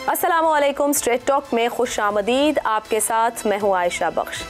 अस्सलामुअलैकुम। Straight talk में खुश आमदीद। आपके साथ मैं हूँ आयशा बख्श।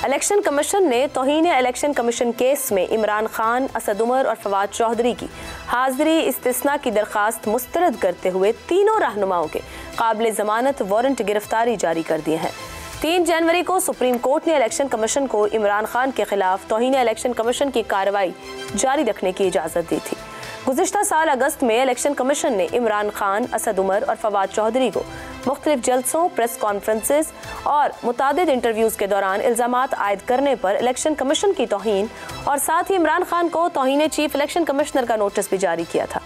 इलेक्शन कमीशन ने तौहीन इलेक्शन कमीशन केस में इमरान खान, असद उमर और फवाद चौधरी की हाजिरी इस्तिस्ना की दरख्वास्त मुस्तरद करते हुए तीनों रहनुमाओं के काबिल ज़मानत वारंट गिरफ्तारी जारी कर दिए हैं। 3 जनवरी को सुप्रीम कोर्ट ने इलेक्शन कमीशन को इमरान खान के खिलाफ तौहीन इलेक्शन कमीशन की कार्रवाई जारी रखने की इजाज़त दी थी। गुज़िश्ता साल अगस्त में इलेक्शन कमीशन ने इमरान खान, असद उमर और फवाद चौधरी को मुख्तलिफ जलसों, प्रेस कॉन्फ्रेंसेस और मुतादिद इंटरव्यूज़ के दौरान इल्ज़ामात आयद करने पर इलेक्शन कमीशन की तौहीन और साथ ही इमरान खान को तौहीन चीफ इलेक्शन कमिश्नर का नोटिस भी जारी किया था।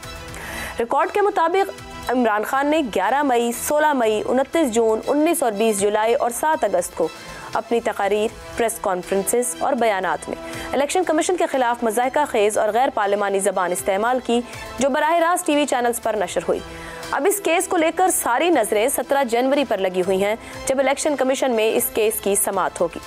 रिकॉर्ड के मुताबिक इमरान खान ने 11 मई, 16 मई, 29 जून, 19 और 20 जुलाई और 7 अगस्त को अपनी तकारीर, प्रेस कॉन्फ्रेंसेस और बयानात में इलेक्शन कमीशन के खिलाफ मज़ाहिका खेज़ और गैर पार्लिमानी ज़बान इस्तेमाल की, जो बराह रास्त टीवी चैनल्स पर नशर हुई। अब इस केस को लेकर सारी नज़रें 17 जनवरी पर लगी हुई हैं, जब इलेक्शन कमीशन में इस केस की समाअत होगी।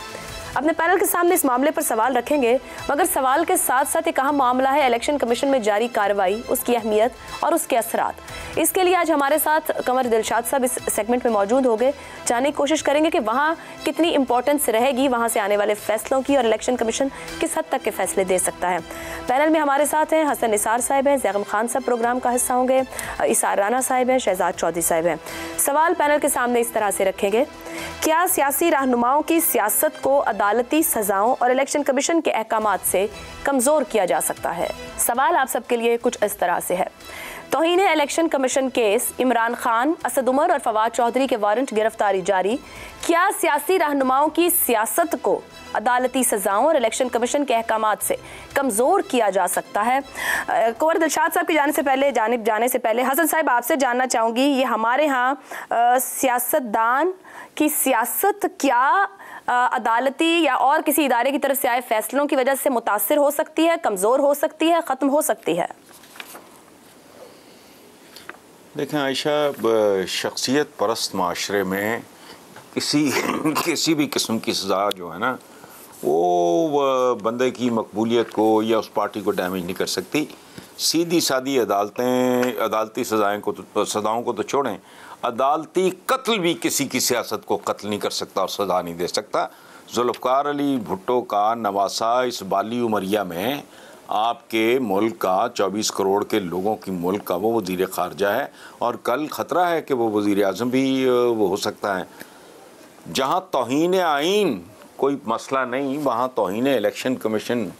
अपने पैनल के सामने इस मामले पर सवाल रखेंगे, मगर सवाल के साथ साथ एक अहम मामला है इलेक्शन कमीशन में जारी कार्रवाई, उसकी अहमियत और उसके असरात। इसके लिए आज हमारे साथ कमर दिलशाद साहब इस सेगमेंट में मौजूद होंगे। जानने की कोशिश करेंगे कि वहाँ कितनी इंपॉर्टेंस रहेगी वहाँ से आने वाले फैसलों की और इलेक्शन कमीशन किस हद तक के फैसले दे सकता है। पैनल में हमारे साथ हैं हसन निसार साहब हैं, जैगम खान साहब प्रोग्राम का हिस्सा होंगे, इसार राना साहब हैं, शहजाद चौधरी साहब हैं। सवाल पैनल के सामने इस तरह से रखेंगे, क्या सियासी रहनुमाओं की सियासत को अदालती सजाओं और इलेक्शन कमीशन के अहकामात से कमज़ोर किया जा सकता है? सवाल आप सबके लिए कुछ इस तरह से है। तौहीन election commission case, Imran Khan, Asad Umar और फवाद चौधरी के वारंट गिरफ्तारी जारी। क्या सियासी रहनुमाओं की सियासत को अदालती सजाओं और इलेक्शन कमीशन के अहकामात से कमज़ोर किया जा सकता है? कुंवर दिलशाद साहब की जाने से पहले हसन साहब आपसे जानना चाहूँगी, ये हमारे यहाँ सियासतदान की सियासत क्या अदालती या और किसी इदारे की तरफ से आए फैसलों की वजह से मुतासिर हो सकती है, कमज़ोर हो सकती है, ख़त्म हो सकती है? देखें आयशा, शख्सियत परस्त माशरे में किसी भी किस्म की सज़ा जो है ना, वो बंदे की मकबूलियत को या उस पार्टी को डैमेज नहीं कर सकती। सीधी सादी अदालती सज़ाओं को तो छोड़ें, अदालती कत्ल भी किसी की सियासत को कत्ल नहीं कर सकता और सज़ा नहीं दे सकता। जुल्फ़कार अली भुट्टो का नवासा इस बाली उमरिया में आपके मुल्क का 24 करोड़ के लोगों की मुल्क का वो वज़ीर ख़ारजा है, और कल ख़तरा है कि वो वज़ीर आज़म भी वो हो सकता है। जहाँ तौहीन आइन कोई मसला नहीं, वहाँ तौहीन इलेक्शन कमीशन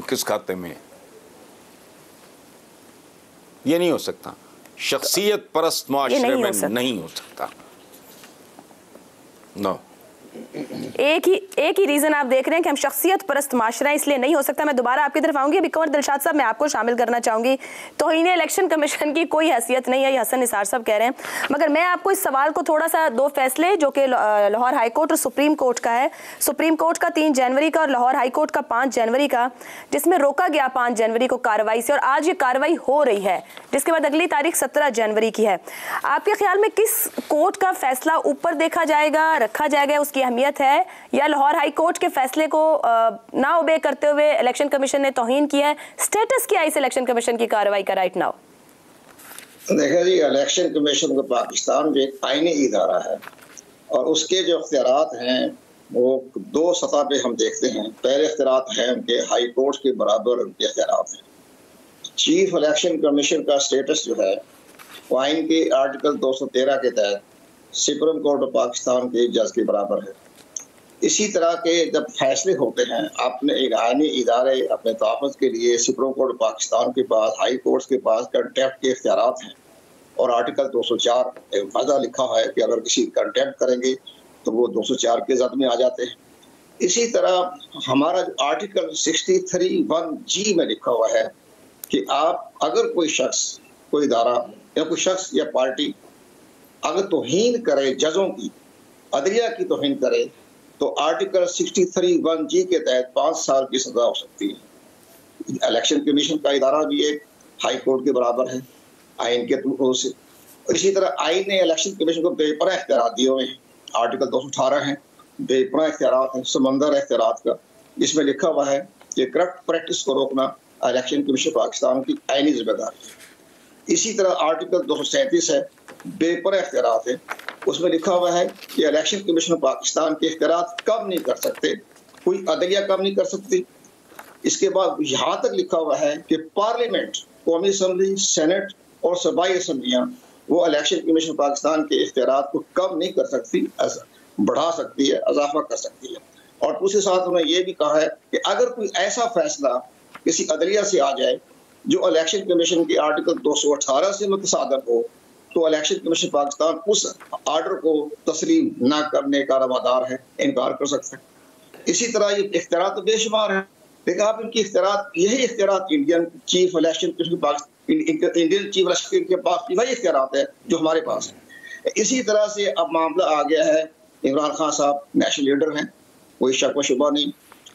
किस खाते में? ये नहीं हो सकता। शख्सियत परस्त माशरे में नहीं हो सकता। नो। एक ही रीज़न आप देख रहे हैं कि हम शख्सियत परस्त माशरा, इसलिए नहीं हो सकता। मैं दोबारा आपकी तरफ आऊँगी। अभी कुंवर दिलशाद साहब, मैं आपको शामिल करना चाहूँगी। तौहीन इलेक्शन कमीशन की कोई हैसियत नहीं है, ये हसन निसार साहब कह रहे हैं, मगर मैं आपको इस सवाल को थोड़ा सा, 2 फैसले जो कि लाहौर हाई कोर्ट और सुप्रीम कोर्ट का है, सुप्रीम कोर्ट का 3 जनवरी का और लाहौर हाई कोर्ट का 5 जनवरी का, जिसमें रोका गया 5 जनवरी को कार्रवाई से, और आज ये कार्रवाई हो रही है, जिसके बाद अगली तारीख 17 जनवरी की है। आपके ख्याल में किस कोर्ट का फैसला ऊपर देखा जाएगा, रखा जाएगा, उसकी अहमियत है, या लाहौर हाई कोर्ट के फैसले को ना ओबे करते हुए इलेक्शन कमीशन ने तौहीन किया है? स्टेटस क्या है इस इलेक्शन कमीशन की कार्रवाई का राइट नाउ? देखिए जी, इलेक्शन कमीशन का पाकिस्तान जो एक आईनी इदारा है और उसके जो इख्तियारात हैं वो 2 सतह पे हम देखते हैं। पहले इख्तियारात हैं उनके हाई कोर्ट के बराबर उनके इख्तियारात हैं। चीफ इलेक्शन कमीशन का स्टेटस जो है वो आइन के आर्टिकल 213 के तहत सुप्रीम कोर्ट ऑफ पाकिस्तान के जज के बराबर है। इसी तरह के जब फैसले होते हैं अपने एक आईनी इदारे अपने तहफ़्फ़ुज़ के लिए सुप्रीम कोर्ट पाकिस्तान के पास, हाई कोर्ट के पास कंटेम्प्ट के इख्तियारात हैं, और आर्टिकल 204 एक फ़ायदा लिखा है कि अगर किसी कंटेम्प्ट करेंगे तो वो 204 के ज़द में आ जाते हैं। इसी तरह हमारा जो आर्टिकल 63(1)G में लिखा हुआ है कि आप अगर कोई शख्स, कोई इदारा या कोई शख्स या पार्टी अगर तौहीन करे, जजों की, अदलिया की तौहीन करे, तो आर्टिकल 63(1)G के तहत 5 साल की सजा हो सकती है। इलेक्शन कमीशन का इदारा भी एक हाई कोर्ट के बराबर है आइन के तौर से। इसी तरह आइन ने इलेक्शन कमीशन को बेपनाह इख्तियार दिए हुए हैं। आर्टिकल 218 है, बेपनाह इख्तियार है, समंदर इख्तियार का, जिसमें लिखा हुआ है कि करप्ट प्रैक्टिस को रोकना इलेक्शन कमीशन पाकिस्तान की आइनी जिम्मेदारी है। इसी तरह आर्टिकल 237 है बेपरवाह इख्तियारात है। उसमें लिखा हुआ है कि इलेक्शन कमीशन पाकिस्तान के इख्तियारात कम नहीं कर सकते, कोई अदलिया कम नहीं कर सकती। इसके बाद यहाँ तक लिखा हुआ है कि पार्लियामेंट, कौमी असम्बली, सेनेट और सूबाई असम्बलियाँ वो इलेक्शन कमीशन पाकिस्तान के इख्तियारात को कम नहीं कर सकती, बढ़ा सकती है, इजाफा कर सकती है। और दूसरे साथ उन्होंने ये भी कहा है कि अगर कोई ऐसा फैसला किसी अदलिया से आ जाए जो इलेक्शन कमीशन के आर्टिकल 218 से मुतसादम हो, तो इलेक्शन कमीशन पाकिस्तान उस आर्डर को तस्लीम न करने का रवादार है, इनकार कर सकता है। इसी तरह ये इख्तियारात तो बेशुमार है, लेकिन आप इनकी इख्तियारात, यही इख्तियारात Indian chief election Indian chief election के पास वही इख्तियारात है जो हमारे पास है। इसी तरह से अब मामला आ गया है, इमरान खान साहब नेशनल लीडर हैं, कोई शक व शुबा नहीं,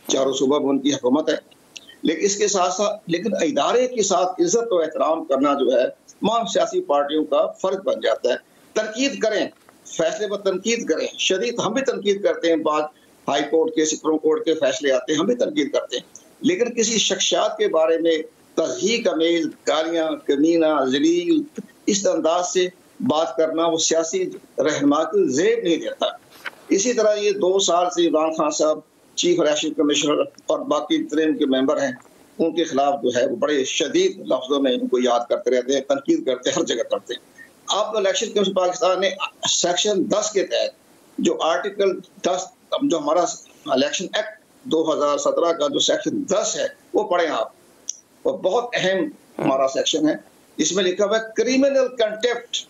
चारों सूबों में उनकी हुकूमत है, लेकिन इसके साथ साथ लेकिन इदारे के साथ इज्जत और एहतराम करना जो है तमाम सियासी पार्टियों का फर्ज बन जाता है। तनकीद करें, फैसले पर तनकीद करें, शदीद हम भी तनकीद करते हैं, बाद हाई कोर्ट के, सुप्रीम कोर्ट के फैसले आते हैं, हम भी तनकीद करते हैं, लेकिन किसी शख्सियात के बारे में तज़हीक अमेज़ गालियाँ, कमीना, जलील इस अंदाज से बात करना वो सियासी रहनुमा को ज़ेब नहीं देता। इसी तरह ये 2 साल से इमरान खान साहब चीफ इलेक्शन कमिश्नर और बाकी जितने उनके मेंबर हैं उनके खिलाफ जो है वो बड़े शदीद लफ्जों में उनको याद करते रहते हैं, तनकीद करते हैं, हर जगह करते हैं। अब इलेक्शन कमीशन पाकिस्तान ने सेक्शन 10 के तहत जो आर्टिकल 10 जो हमारा इलेक्शन एक्ट 2017 का जो सेक्शन 10 है वो पढ़ें आप, वो बहुत अहम हमारा सेक्शन है। इसमें लिखा हुआ है क्रिमिनल कंटेम्प्ट।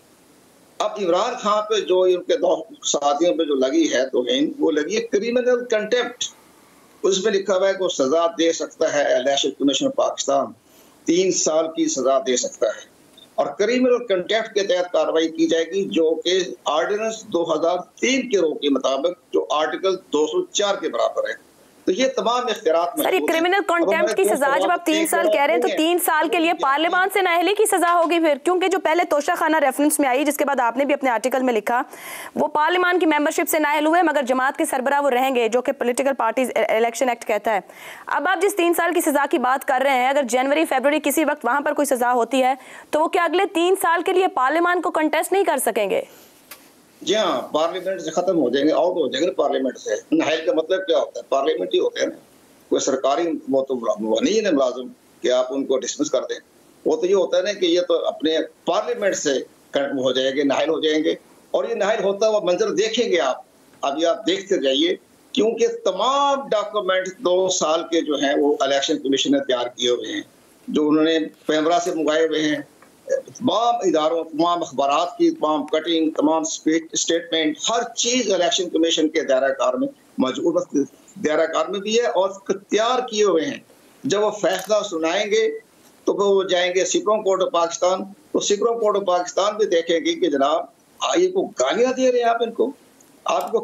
अब इमरान खान पे जो उनके 2 साथियों पे जो लगी है तो वो लगी है क्रिमिनल कंटेम्प्ट। उसमें लिखा हुआ है कि वो सजा दे सकता है, इलेक्शन कमीशन पाकिस्तान 3 साल की सजा दे सकता है, और क्रिमिनल कंटेम्प्ट के तहत कार्रवाई की जाएगी जो कि ऑर्डिनेंस 2003 के रो के मुताबिक जो आर्टिकल 204 के बराबर है। तो ये तमाम इख्तियारात सर, ये क्रिमिनल कंटेम्प्ट की सजा जब आप 3 साल कह रहे हैं तो 3 साल के लिए पार्लियामान से नाअहली की सजा होगी फिर, क्योंकि जो पहले तोशाखाना रेफरेंस में आई जिसके बाद आपने भी अपने आर्टिकल में लिखा वो पार्लियामान की मेंबरशिप से नाअहल हुए मगर जमात के सरबराह वो रहेंगे जो कि पॉलिटिकल पार्टीज इलेक्शन एक्ट कहता है। अब आप जिस 3 साल की सजा की बात कर रहे हैं, अगर जनवरी फरवरी किसी वक्त वहां पर कोई सजा होती है तो वो क्या अगले 3 साल के लिए पार्लियामान को कंटेस्ट नहीं कर सकेंगे? जी हाँ, पार्लियामेंट से खत्म हो जाएंगे, आउट हो जाएंगे पार्लियामेंट से। नाहल का मतलब क्या होता है? पार्लियामेंट ही होते हैं ना, कोई सरकारी वो तो नहीं है ना मुलाजिम कि आप उनको डिसमिस कर दें। वो तो ये होता है ना कि ये तो अपने पार्लियामेंट से हो जाएंगे, नाहल हो जाएंगे, और ये नाहल होता हुआ मंजर देखेंगे आप, अभी आप देखते जाइए, क्योंकि तमाम डॉक्यूमेंट 2 साल के जो हैं वो इलेक्शन कमीशन ने तैयार किए हुए हैं, जो उन्होंने पैमरा से मंगाए हुए हैं, तमाम इदारों, तमाम अखबारात की तमाम कटिंग, तमाम स्टेटमेंट, हर चीज इलेक्शन कमीशन के दायरा-कार में मौजूद, दायरा-कार में भी है और तैयार किए हुए हैं। जब वो फैसला सुनाएंगे तो वो जाएंगे सुप्रीम कोर्ट ऑफ पाकिस्तान, तो सुप्रीम कोर्ट ऑफ पाकिस्तान भी देखेंगे कि जनाब इनको गालियां दे रहे हैं आप, इनको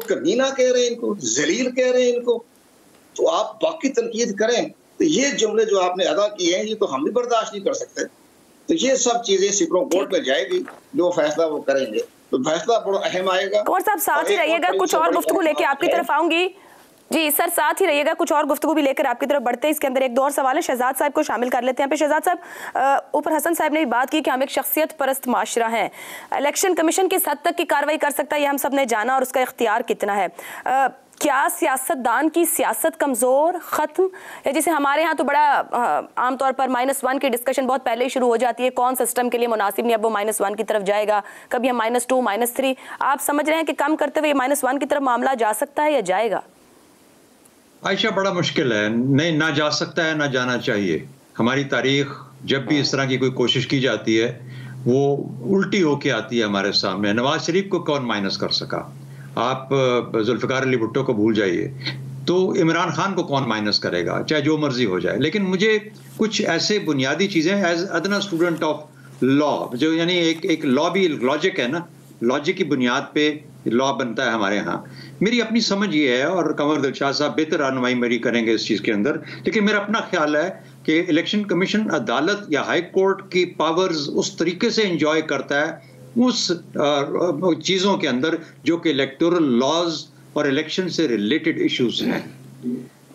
कमीना कह रहे हैं, इनको जलील कह रहे हैं, इनको तो आप बाकी तनकीद करें। तो ये जुमले जो आपने अदा किए हैं ये तो हम भी बर्दाश्त नहीं कर सकते। तो ये सब चीजें सुप्रीम कोर्ट में जाएगी, जो फैसला वो करेंगे, तो फैसला बड़ा अहम आएगा। कुंवर साहब साथ ही रहिएगा, कुछ और गुफ्तगू लेके आपकी तरफ आऊंगी। जी सर, साथ ही रहिएगा, कुछ और गुफ्तगू भी लेकर आपकी तरफ बढ़ते हैं। इसके अंदर एक दो और सवाल है, शहजाद साहब को शामिल कर लेते हैं। शहजाद साहब, ऊपर हसन साहब ने भी बात की कि हम एक शख्सियत परस्त माशरा है, इलेक्शन कमीशन किस हद तक की कार्रवाई कर सकता है ये हम सब ने जाना और उसका इख्तियार कितना है। क्या सियासतदान की सियासत कमज़ोर ख़त्म, या जैसे हमारे यहाँ तो बड़ा आमतौर पर -1 की डिस्कशन बहुत पहले ही शुरू हो जाती है, कौन सिस्टम के लिए मुनासिब नहीं, अब वो -1 की तरफ जाएगा, कभी हम -2 -3, आप समझ रहे हैं कि कम करते हुए -1 की तरफ मामला जा सकता है या जाएगा? आयशा, बड़ा मुश्किल है, नहीं ना जा सकता है ना जाना चाहिए। हमारी तारीख जब भी इस तरह की कोई कोशिश की जाती है वो उल्टी होके आती है हमारे सामने। नवाज शरीफ को कौन माइनस कर सका? आप जुल्फ़िकार अली भुट्टो को भूल जाइए, तो इमरान खान को कौन माइनस करेगा, चाहे जो मर्जी हो जाए। लेकिन मुझे कुछ ऐसे बुनियादी चीज़ें एज अदना स्टूडेंट ऑफ लॉ, जो यानी एक लॉ भी लॉजिक है ना, लॉजिक की बुनियाद पे लॉ बनता है हमारे यहाँ। मेरी अपनी समझ ये है, और कंवर दिलशाद साहब बेहतर रहनुमाई मेरी करेंगे इस चीज़ के अंदर, लेकिन मेरा अपना ख्याल है कि इलेक्शन कमीशन अदालत या हाई कोर्ट की पावर्स उस तरीके से इंजॉय करता है उस चीज़ों के अंदर जो कि इलेक्टोरल लॉज और इलेक्शन से रिलेटेड इश्यूज हैं।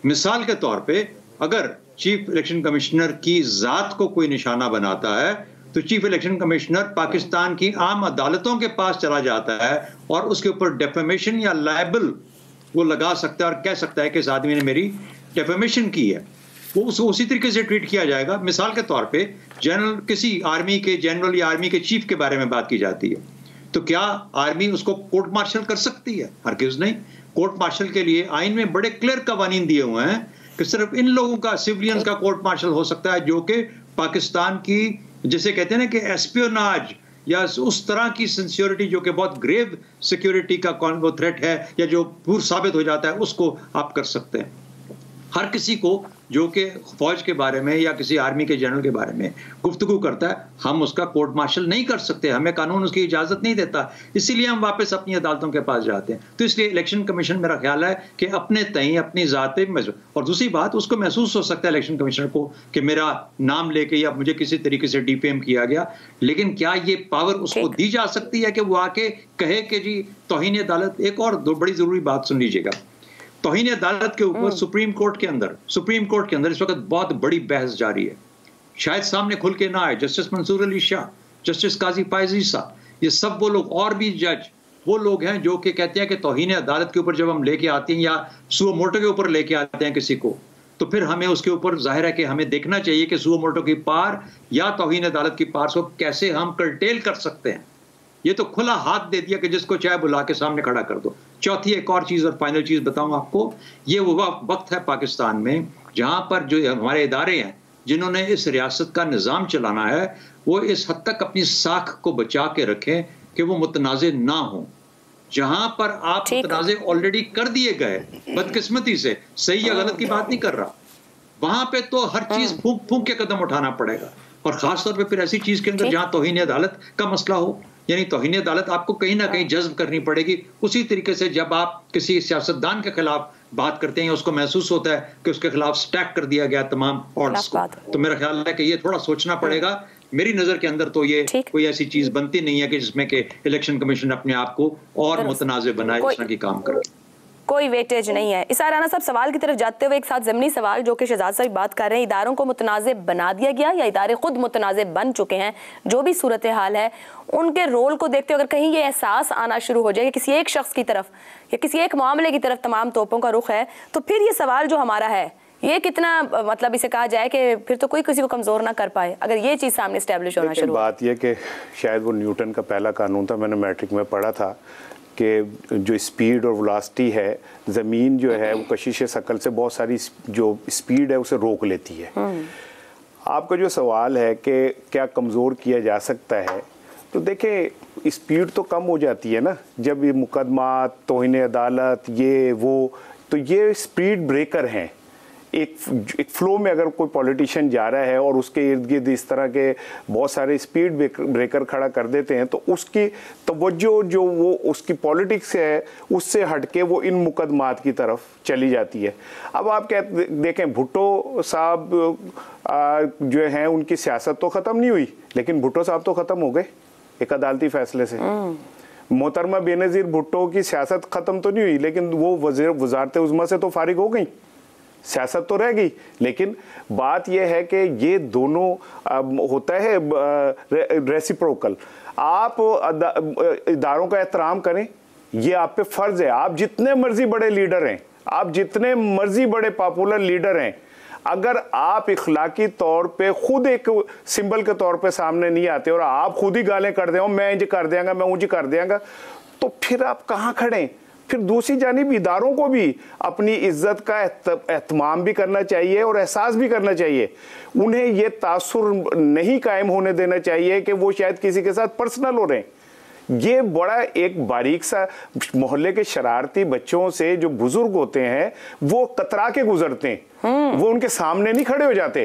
मिसाल के तौर पे अगर चीफ इलेक्शन कमिश्नर की ज़ात को कोई निशाना बनाता है तो चीफ इलेक्शन कमिश्नर पाकिस्तान की आम अदालतों के पास चला जाता है और उसके ऊपर डेफेमेशन या लायबल वो लगा सकता है और कह सकता है कि इस आदमी ने मेरी डेफेमेशन की है, वो उसको उसी तरीके से ट्रीट किया जाएगा। मिसाल के तौर पे जनरल, किसी आर्मी के जनरल या आर्मी के चीफ के बारे में बात की जाती है, तो क्या आर्मी उसको कोर्ट मार्शल कर सकती है? हरगिज़ नहीं। कोर्ट मार्शल के लिए आइन में बड़े क्लियर कवानीन दिए हुए हैं कि सिर्फ इन लोगों का, सिविलियंस का कोर्ट मार्शल हो सकता है जो कि पाकिस्तान की, जिसे कहते हैं ना कि एस्पियोनाज या उस तरह की सिंसियरिटी जो कि बहुत ग्रेव सिक्योरिटी का वो थ्रेट है या जो पूर्ण साबित हो जाता है, उसको आप कर सकते हैं। हर किसी को जो कि फौज के बारे में या किसी आर्मी के जनरल के बारे में गुफ्तगू करता है, हम उसका कोर्ट मार्शल नहीं कर सकते, हमें कानून उसकी इजाजत नहीं देता, इसीलिए हम वापस अपनी अदालतों के पास जाते हैं। तो इसलिए इलेक्शन कमीशन, मेरा ख्याल है कि अपने तय अपनी ज़ात पे, और दूसरी बात, उसको महसूस हो सकता है इलेक्शन कमिश्नर को कि मेरा नाम लेके या मुझे किसी तरीके से डिफेम किया गया, लेकिन क्या ये पावर उसको दी जा सकती है कि वो आके कहे कि जी तौहीन अदालत? एक और दो बड़ी जरूरी बात सुन लीजिएगा। तौहीन अदालत के ऊपर सुप्रीम कोर्ट के अंदर इस वक्त बहुत बड़ी बहस जारी है। शायद सामने खुल के ना आए। जस्टिस मंसूर अली शाह, जस्टिस काजी फायज ईसा, ये सब वो लोग, और भी जज वो लोग हैं जो कि कहते हैं कि तौहीन अदालत के ऊपर जब हम लेके आते हैं या सुओ मोटो के ऊपर लेके आते हैं किसी को, तो फिर हमें उसके ऊपर जाहिर है कि हमें देखना चाहिए कि सुओ मोटो की पार या तौहीन अदालत की पार को कैसे हम कर्टेल कर सकते हैं। ये तो खुला हाथ दे दिया कि जिसको चाहे बुला के सामने खड़ा कर दो। चौथी एक और चीज़ और फाइनल चीज़ बताऊं आपको, ये वो वक्त है पाकिस्तान में जहां पर जो हमारे इदारे हैं जिन्होंने इस रियासत का निज़ाम चलाना है, वो इस हद तक अपनी साख को बचा के रखें कि वो मुतनाज़े ना हो। जहां पर आप मुतनाज़े ऑलरेडी कर दिए गए बदकिस्मती से, सही या गलत की बात नहीं कर रहा, वहां पे तो हर चीज फूंक फूंक के कदम उठाना पड़ेगा, और खासतौर पे फिर ऐसी चीज के अंदर जहां तौहीन अदालत का मसला हो, यानी तौहीन अदालत आपको कहीं ना कहीं जज्ब करनी पड़ेगी। उसी तरीके से जब आप किसी सियासतदान के खिलाफ बात करते हैं, उसको महसूस होता है कि उसके खिलाफ स्टैक कर दिया गया तमाम ऑर्डर्स को, तो मेरा ख्याल है कि ये थोड़ा सोचना पड़ेगा। मेरी नजर के अंदर तो ये कोई ऐसी चीज बनती नहीं है कि जिसमें कि इलेक्शन कमीशन अपने आप को और मुतनाज़े बनाए, इस तरह की काम करे। कोई वेटेज नहीं है। इस राना साहब, सवाल की तरफ जाते हुए एक साथ ज़मीनी सवाल जो कि शहजाद साहब बात कर रहे हैं, इदारों को मुतनाज़े बना दिया गया या इदारे खुद मुतनाज़े बन चुके हैं? जो भी सूरत हाल है, उनके रोल को देखते हुए अगर कहीं ये एहसास आना शुरू हो जाए कि किसी एक शख्स की तरफ या किसी एक मामले की तरफ तमाम तोपों का रुख है, तो फिर ये सवाल जो हमारा है, ये कितना मतलब इसे कहा जाए कि फिर तो कोई किसी को कमज़ोर ना कर पाए अगर ये चीज़ सामने स्टैब्लिश होना शुरू हो। बात यह कि शायद वो न्यूटन का पहला कानून था, मैंने मैट्रिक में पढ़ा था कि जो स्पीड और वेलोसिटी है, ज़मीन जो है वो कशिश शकल से बहुत सारी जो स्पीड है उसे रोक लेती है। आपका जो सवाल है कि क्या कमज़ोर किया जा सकता है, तो देखें स्पीड तो कम हो जाती है ना जब ये मुकदमात, तौहीन अदालत, ये वो, तो ये स्पीड ब्रेकर हैं। एक फ्लो में अगर कोई पॉलिटिशियन जा रहा है और उसके इर्द गिर्द इस तरह के बहुत सारे स्पीड ब्रेकर खड़ा कर देते हैं, तो उसकी तवज्जो जो वो उसकी पॉलिटिक्स है उससे हटके वो इन मुकदमात की तरफ चली जाती है। अब आप देखें भुट्टो साहब जो हैं उनकी सियासत तो ख़त्म नहीं हुई, लेकिन भुट्टो साहब तो ख़त्म हो गए एक अदालती फैसले से। मोहतरमा बेनज़ीर भुट्टो की सियासत ख़त्म तो नहीं हुई, लेकिन वो वज़ारत उज़्मा से तो फारिग हो गई, सियासत तो रह गई। लेकिन बात यह है कि ये दोनों होता है रेसिप्रोकल। आप इदारों का एहतराम करें, ये आप पे फ़र्ज़ है। आप जितने मर्जी बड़े लीडर हैं, आप जितने मर्जी बड़े पॉपुलर लीडर हैं, अगर आप इखलाकी तौर पे खुद एक सिंबल के तौर पे सामने नहीं आते और आप खुद ही गालें कर दें, मैं इंज कर देंगे, मैं ऊँच कर देंगे, तो फिर आप कहाँ खड़े? फिर दूसरी जानिब इदारों को भी अपनी इज्जत का एहतमाम भी करना चाहिए और एहसास भी करना चाहिए। उन्हें ये तासुर नहीं कायम होने देना चाहिए कि वो शायद किसी के साथ पर्सनल हो रहे हैं। ये बड़ा एक बारीक सा मोहल्ले के शरारती बच्चों से जो बुजुर्ग होते हैं वो कतरा के गुजरते हैं, वो उनके सामने नहीं खड़े हो जाते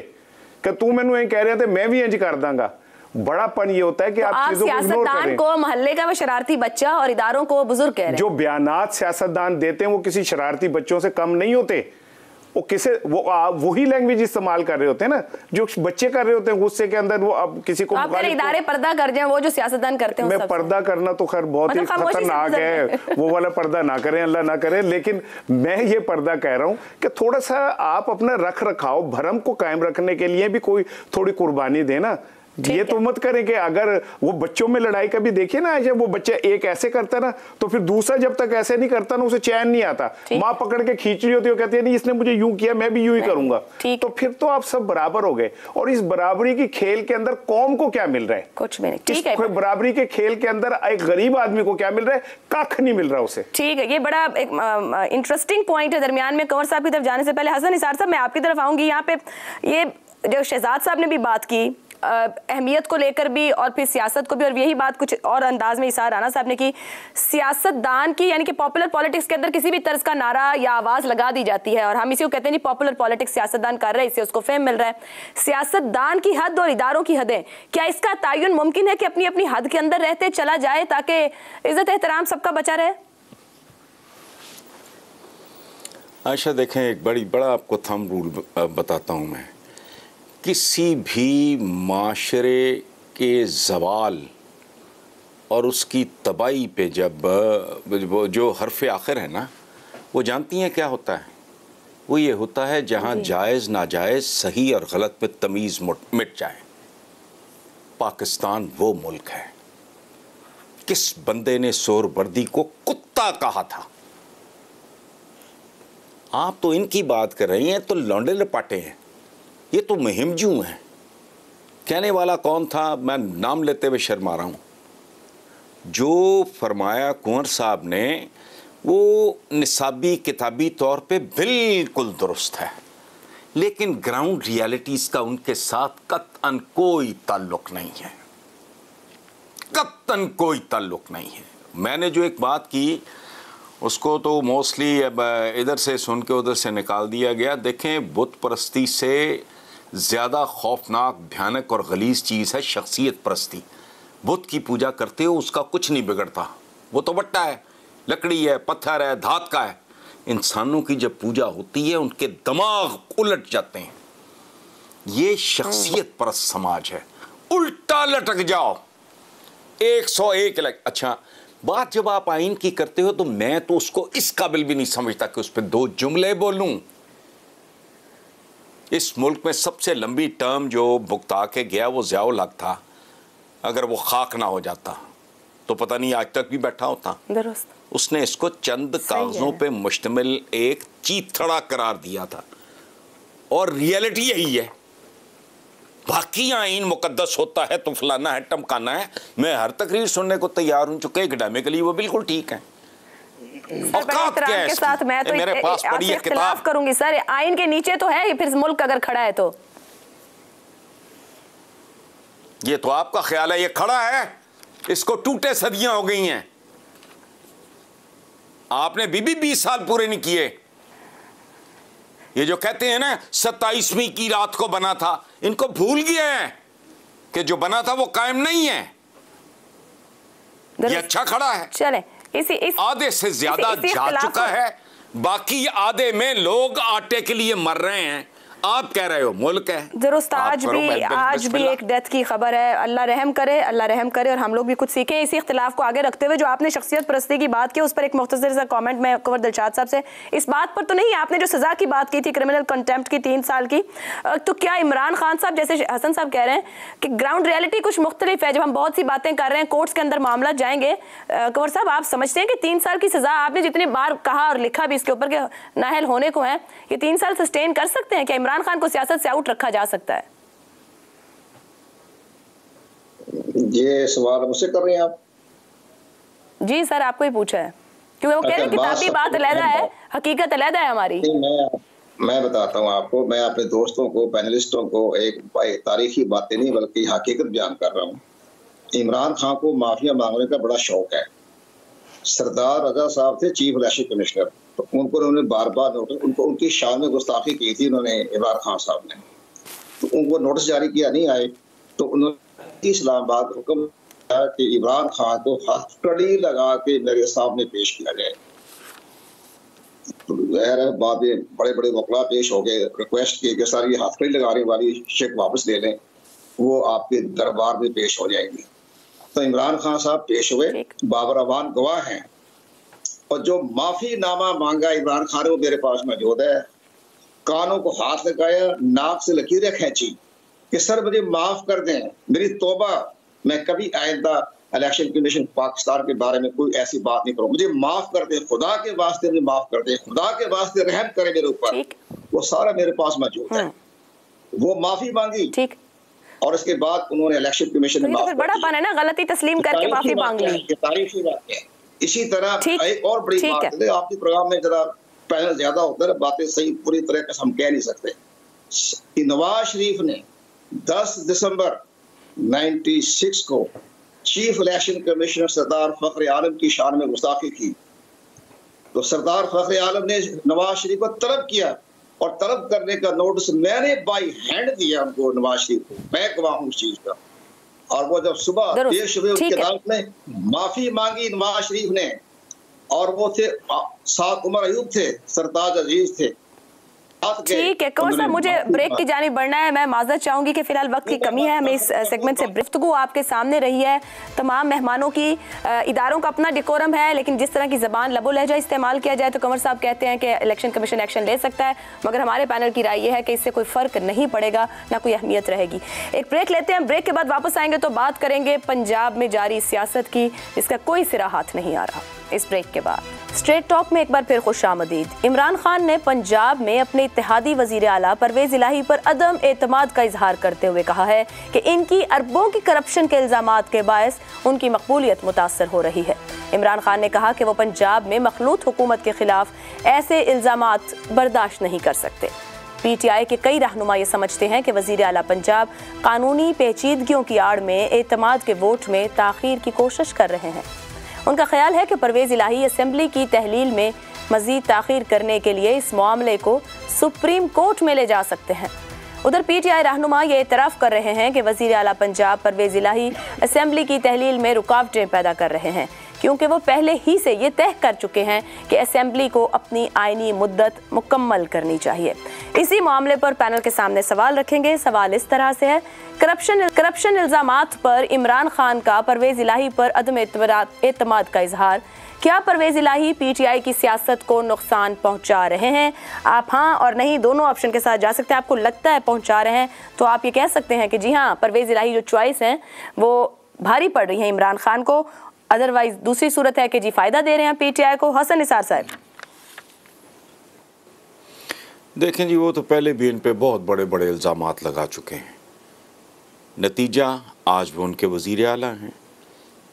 कि तू मैनू ये कह रहे थे मैं भी इंज कर दांगा। बड़ापन ये होता है कि आप चीजों को इग्नोर करें। को मोहल्ले का वो शरारती बच्चा और इदारों को बुजुर्ग कह रहे हैं। जो बयानात सियासतदान देते हैं वो किसी शरारती बच्चों से कम नहीं होते। वो किसे वही लैंग्वेज इस्तेमाल कर रहे होते हैं ना जो बच्चे कर रहे होते हैं गुस्से के अंदर। वो अब किसी को आप इदारे पर्दा कर जाएं, वो जो सियासतदान करते हैं। मैं पर्दा करना तो खैर बहुत ही खतरनाक है, वो वाला पर्दा ना करें, अल्लाह ना करे। लेकिन मैं ये पर्दा कह रहा हूँ कि थोड़ा सा आप अपना रख रखाव भरम को कायम रखने के लिए भी कोई थोड़ी कुर्बानी देना। ये तो मत करें कि अगर वो बच्चों में लड़ाई का भी देखिए ना, जब वो बच्चा एक ऐसे करता ना तो फिर दूसरा जब तक ऐसे नहीं करता ना उसे चैन नहीं आता, माँ पकड़ के खींच रही होती है, कहती है नहीं इसने मुझे यूं किया मैं भी यूं ही करूंगा। तो फिर तो आप सब बराबर हो गए। और इस बराबरी की खेल के अंदर कौम को क्या मिल रहा है? कुछ भी नहीं। ठीक है, बराबरी के खेल के अंदर एक गरीब आदमी को क्या मिल रहा है? कख नहीं मिल रहा उसे। ठीक है, ये बड़ा एक इंटरेस्टिंग पॉइंट है दरमियान में। कंवर साहब की तरफ जाने से पहले हसन निसार साहब मैं आपकी तरफ आऊंगी। यहाँ पे ये जो शहजाद साहब ने भी बात की अहमियत को लेकर भी और फिर सियासत को भी, और यही बात कुछ और अंदाज में इसार राना साहब ने की, सियासतदान की यानी कि पॉपुलर पॉलिटिक्स के अंदर किसी भी तर्ज का नारा या आवाज लगा दी जाती है और हम इसी को कहते हैं नहीं पॉपुलर पॉलिटिक्स सियासतदान कर रहे हैं, इससे उसको फेम मिल रहा है। सियासतदान की हद और इदारों की हदें, क्या इसका तयन मुमकिन है कि अपनी अपनी हद के अंदर रहते चला जाए ताकि इज्जत एहतराम सबका बचा रहे? आयशा देखें, एक बड़ा आपको थंब रूल बताता हूँ मैं। किसी भी माशरे के ज़वाल और उसकी तबाही पे जब वो जो हरफ आखिर है ना, वो जानती हैं क्या होता है? वो ये होता है जहाँ जायज़ नाजायज़ सही और गलत पे तमीज़ मिट जाए। पाकिस्तान वो मुल्क है। किस बंदे ने सोहरावर्दी को कुत्ता कहा था? आप तो इनकी बात कर रही हैं, तो लौंडे लपाटे हैं, ये तो मुहिमजू हैं। कहने वाला कौन था? मैं नाम लेते हुए शर्मा रहा हूँ। जो फरमाया कुंवर साहब ने वो निसाबी किताबी तौर पे बिल्कुल दुरुस्त है, लेकिन ग्राउंड रियलिटीज़ का उनके साथ कतन कोई ताल्लुक़ नहीं है, कतन कोई ताल्लुक़ नहीं है। मैंने जो एक बात की उसको तो मोस्टली अब इधर से सुन के उधर से निकाल दिया गया। देखें, बुत परस्ती से ज़्यादा खौफनाक, भयानक और गलीज़ चीज़ है शख्सियत परस्ती। बुत की पूजा करते हो उसका कुछ नहीं बिगड़ता, वो तो बट्टा है, लकड़ी है, पत्थर है, धात का है। इंसानों की जब पूजा होती है उनके दिमाग उलट जाते हैं। ये शख्सियत परस्त समाज है। उल्टा लटक जाओ 101 अलग। अच्छा, बात जब आप आइन की करते हो तो मैं तो उसको इस काबिल भी नहीं समझता कि उस पर 2 जुमले बोलूं। इस मुल्क में सबसे लंबी टर्म जो भुगता के गया वो ज़ियाउल हक था। अगर वो खाक ना हो जाता तो पता नहीं आज तक भी बैठा होता। उसने इसको चंद कागज़ों पे मुश्तमिल एक चीथड़ा करार दिया था, और रियलिटी यही है। बाकी आइन मुकद्दस होता है तो फलाना है, टमकाना है। मैं हर तकरीर सुनने को तैयार हूँ, चूँकि एकेडमिकली वो बिल्कुल ठीक है। के साथ मैं तो मेरे पास पड़ी है किताब करूंगी सर, आइन के नीचे तो है, फिर मुल्क अगर खड़ा है तो ये तो आपका ख्याल है, ये खड़ा है, इसको टूटे सदियां हो गई हैं। आपने भी 20 साल पूरे नहीं किए। ये जो कहते हैं ना 27वीं की रात को बना था, इनको भूल गए हैं कि जो बना था वो कायम नहीं है। ये अच्छा खड़ा है। चले आधे से ज्यादा जा चुका है, बाकी आधे में लोग आटे के लिए मर रहे हैं। आप कह रहे हो मुल्क है दुरुस्त। आज भी एक डेथ की खबर है। अल्लाह रहम करे, अल्लाह रहम करे और हम लोग भी कुछ सीखें। इसी इख्तिलाफ को आगे रखते हुए जो आपने शख्सियत परस्ती की बात की, उस पर एक मुख्तसर सा कमेंट मैं कुंवर दिलशाद साहब से, इस बात पर तो नहीं, आपने जो सजा की बात की थी क्रिमिनल कंटेम्प्ट की 3 साल की, तो क्या इमरान खान साहब जैसे हसन साहब कह रहे हैं कि ग्राउंड रियलिटी कुछ मुख्तलिफ है? जब हम बहुत सी बातें कर रहे हैं, कोर्ट्स के अंदर मामला जाएंगे, कुंवर साहब आप समझते हैं कि 3 साल की सजा, आपने जितनी बार कहा और लिखा भी इसके ऊपर के नाअहल होने को है, ये 3 साल सस्टेन कर सकते हैं? क्या इमरान खान को सियासत से आउट रखा जा सकता है? ये सवाल मुझसे कर रहे हैं आप? जी सर, आपको ही पूछा है, क्योंकि वो कह रहे हैं किताबी बात अलहदा है, हकीकत अलहदा है हमारी। मैं बताता हूँ आपको, मैं अपने दोस्तों को, पैनलिस्टों को एक तारीखी बातें नहीं बल्कि हकीकत बयान कर रहा हूँ। इमरान खान को माफिया मांगने का बड़ा शौक है। सरदार रजा साहब थे चीफ इलेक्शन कमिश्नर, तो उनको उन्होंने बार बार नोटिस, उनको उनकी शान में गुस्ताखी की थी उन्होंने, इमरान खान साहब ने, तो उनको नोटिस जारी किया, नहीं आए, तो उन्होंने इस्लामाबाद हुक्म किया कि इमरान खान को हथकड़ी लगा के मेरे सामने पेश किया जाए। तो बाद में बड़े बड़े वकला पेश हो गए, रिक्वेस्ट की कि सर ये हथकड़ी लगाने वाली शेख वापस ले लें, वो आपके दरबार में पेश हो जाएंगी। तो इमरान खान साहब पेश हुए, बाबर अवान गवाह हैं, और जो माफी नामा मांगा इमरान खान ने वो मेरे पास मौजूद है। कानों को हाथ लगाया, नाक से लकीरें खींची, कि सर मुझे माफ कर दें, मेरी तौबा, मैं कभी आइंदा इलेक्शन कमीशन पाकिस्तान के बारे में कोई ऐसी बात नहीं करूं, मुझे माफ कर दे, खुदा के वास्ते मुझे माफ कर दे, खुदा के वास्ते रहम करे मेरे ऊपर। वो सारा मेरे पास मौजूद है। वो माफी मांगी, ठीक, और उसके बाद उन्होंने इलेक्शन कमीशन में तो बड़ा बन है ना, गलती तस्लीम करके माफी मांग ली। तारीफी बात है। इसी तरह एक और बड़ी बात है, आपके प्रोग्राम में जरा पैनल ज्यादा होता है, बातें सही पूरी तरह से हम कह नहीं सकते। नवाज शरीफ ने 10 दिसंबर 96 को चीफ इलेक्शन कमिश्नर सरदार फखर आलम की शान में गुस्ताखी की, तो सरदार फखर आलम ने नवाज शरीफ को तलब किया, और तलब करने का नोटिस मैंने बाई हैंड दिया उनको, नवाज शरीफ को, मैं गवाह हूं उस चीज का। और वो जब सुबह देर सुबह उनके अदालत में माफी मांगी नवाज शरीफ ने, और वो थे साथ उमर अयूब थे, सरताज अजीज थे। ठीक है कौन सा, मुझे ब्रेक की जानिब बढ़ना है। मैं माजरत चाहूंगी कि फिलहाल वक्त की कमी है, हमें इस सेगमेंट से गुफ्तगू आपके सामने रही है। तमाम मेहमानों की इदारों का अपना डिकोरम है, लेकिन जिस तरह की ज़बान लबो लहजा इस्तेमाल किया जाए तो कंवर साहब कहते हैं कि इलेक्शन कमीशन एक्शन ले सकता है, मगर हमारे पैनल की राय यह है कि इससे कोई फ़र्क नहीं पड़ेगा, ना कोई अहमियत रहेगी। एक ब्रेक लेते हैं, ब्रेक के बाद वापस आएंगे तो बात करेंगे पंजाब में जारी सियासत की, जिसका कोई सिरा हाथ नहीं आ रहा। इस ब्रेक के बाद स्ट्रेट टॉक में एक बार फिर खुशामदीद। इमरान खान ने पंजाब में अपने इत्तेहादी वजीर आला परवेज इलाही पर अदम एतमाद का इजहार करते हुए कहा है कि इनकी अरबों की करप्शन के इल्जामात के बायस उनकी मकबूलियत मुतासर हो रही है। इमरान खान ने कहा कि वो पंजाब में मखलूत हुकूमत के खिलाफ ऐसे इल्जामात बर्दाश्त नहीं कर सकते। PTI के कई रहनुमा ये समझते हैं कि वजीर आला पंजाब कानूनी पेचीदगियों की आड़ में एतमाद के वोट में ताखीर की कोशिश कर रहे हैं। उनका ख्याल है कि परवेज इलाही असेंबली की तहलील में मजीद ताखीर करने के लिए इस मामले को सुप्रीम कोर्ट में ले जा सकते हैं। उधर PTI रहनुमा ये इतराफ़ कर रहे हैं कि वज़ीर आला पंजाब परवेज इलाही असेंबली की तहलील में रुकावटें पैदा कर रहे हैं, क्योंकि वो पहले ही से ये तय कर चुके हैं कि असेंबली को अपनी आईनी मुद्दत मुकम्मल करनी चाहिए। इसी मामले पर पैनल के सामने सवाल रखेंगे। सवाल इस तरह से है, करप्शन इल्जामात पर इमरान खान का परवेज इलाही पर अदम एतमाद का इजहार, क्या परवेज इलाही PTI की सियासत को नुकसान पहुंचा रहे हैं? आप हाँ और नहीं दोनों ऑप्शन के साथ जा सकते हैं। आपको लगता है पहुंचा रहे हैं तो आप ये कह सकते हैं कि जी हाँ, परवेज इलाही जो चॉइस है वो भारी पड़ रही है इमरान खान को। अदरवाइज दूसरी सूरत है कि जी फायदा दे रहे हैं PTI को। हसन निसार साहब, देखें जी, वो तो पहले भी इन पे बहुत बड़े बड़े इल्ज़ामात लगा चुके हैं। नतीजा आज वो उनके वज़ीर आला हैं,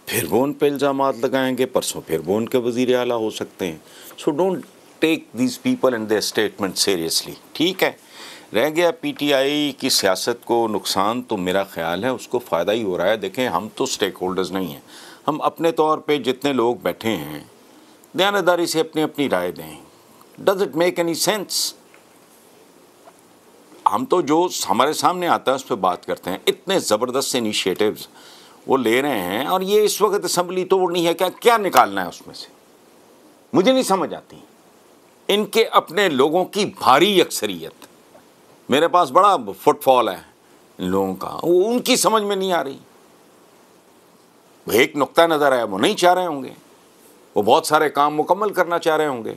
फिर वो उन पे इल्ज़ामात लगाएंगे, परसों फिर वो उनके वज़ीर आला हो सकते हैं। So don't take these people and their statement seriously. ठीक है, रह गया PTI की सियासत को नुकसान, तो मेरा ख्याल है उसको फ़ायदा ही हो रहा है। देखें, हम तो स्टेक होल्डर्स नहीं हैं, हम अपने तौर पे जितने लोग बैठे हैं दयानतदारी से अपनी अपनी राय दें। Does it make any sense? हम तो जो हमारे सामने आता है उस पर बात करते हैं। इतने ज़बरदस्त इनिशिएटिव्स वो ले रहे हैं, और ये इस वक्त असम्बली तोड़नी है, क्या क्या निकालना है उसमें से, मुझे नहीं समझ आती। इनके अपने लोगों की भारी अक्सरियत, मेरे पास बड़ा फुटफॉल है इन लोगों का, वो उनकी समझ में नहीं आ रही। एक नुक्ता नज़र आया, वो नहीं चाह रहे होंगे, वो बहुत सारे काम मुकम्मल करना चाह रहे होंगे।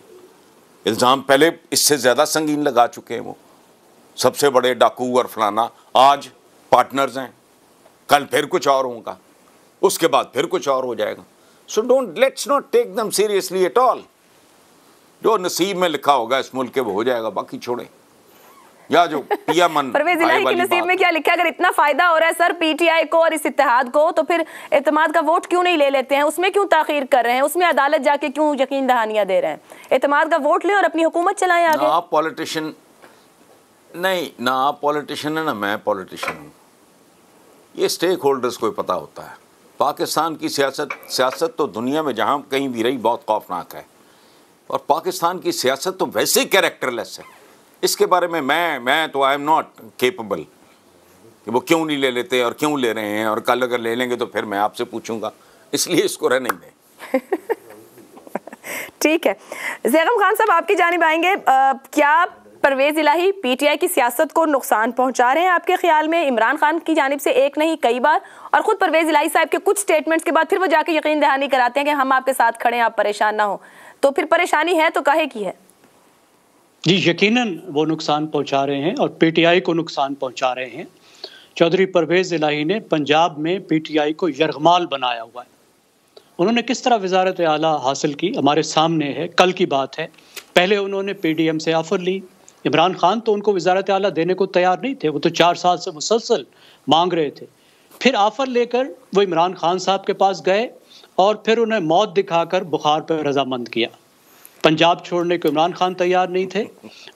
इल्ज़ाम पहले इससे ज़्यादा संगीन लगा चुके हैं, वो सबसे बड़े डाकू और फलाना, आज पार्टनर्स हैं, कल फिर कुछ और होगा, उसके बाद फिर कुछ और हो जाएगा। So don't, let's not take them seriously at all. जो नसीब में लिखा होगा इस मुल्क के वो हो जाएगा, बाकी छोड़े। या जो पिया मन परवेज इलाही के नसीब में क्या लिखा? अगर इतना फायदा हो रहा है सर PTI को और इस इत्तेहाद को, तो फिर एतमाद का वोट क्यों नहीं ले लेते हैं? उसमें क्यों ताखीर कर रहे हैं? उसमें अदालत जाके क्यों यकीन दहानियां दे रहे हैं? एतमाद का वोट लें और अपनी हुकूमत चलाएं आगे। आप पॉलिटिशियन नहीं, ना आप पॉलिटिशियन है ना मैं पॉलिटिशियन हूँ। ये स्टेक होल्डर्स को पता होता है। पाकिस्तान की सियासत तो दुनिया में जहाँ कहीं भी रही बहुत खौफनाक है, और पाकिस्तान की सियासत तो वैसे ही कैरेक्टरलेस है। इसके बारे में मैं तो आई एम नॉट केपेबल कि वो क्यों नहीं ले लेते और क्यों ले रहे हैं, और कल अगर ले लेंगे तो फिर मैं आपसे पूछूंगा, इसलिए इसको रहने दें। ठीक है, ज़ैगम खान साहब आपकी जानिब आएंगे। क्या परवेज इलाही PTI की सियासत को नुकसान पहुंचा रहे हैं आपके ख्याल में? इमरान खान की जानिब से एक नहीं कई बार, और ख़ुद परवेज इलाही साहब के कुछ स्टेटमेंट्स के बाद फिर वो जाके यकीन दहानी कराते हैं कि हम आपके साथ खड़े हैं, आप परेशान ना हो। तो फिर परेशानी है तो काहे की है? जी, यकीनन वो नुकसान पहुंचा रहे हैं और PTI को नुकसान पहुंचा रहे हैं। चौधरी परवेज़ इलाही ने पंजाब में पीटीआई को यरगमाल बनाया हुआ है। उन्होंने किस तरह वजारत आला हासिल की हमारे सामने है, कल की बात है। पहले उन्होंने पीडीएम से ऑफर ली। इमरान खान तो उनको वजारत आला देने को तैयार नहीं थे, वो तो 4 साल से मुसलसल मांग रहे थे। फिर ऑफर लेकर वो इमरान खान साहब के पास गए और फिर उन्हें मौत दिखाकर बुखार पर रजामंद किया। पंजाब छोड़ने को इमरान खान तैयार नहीं थे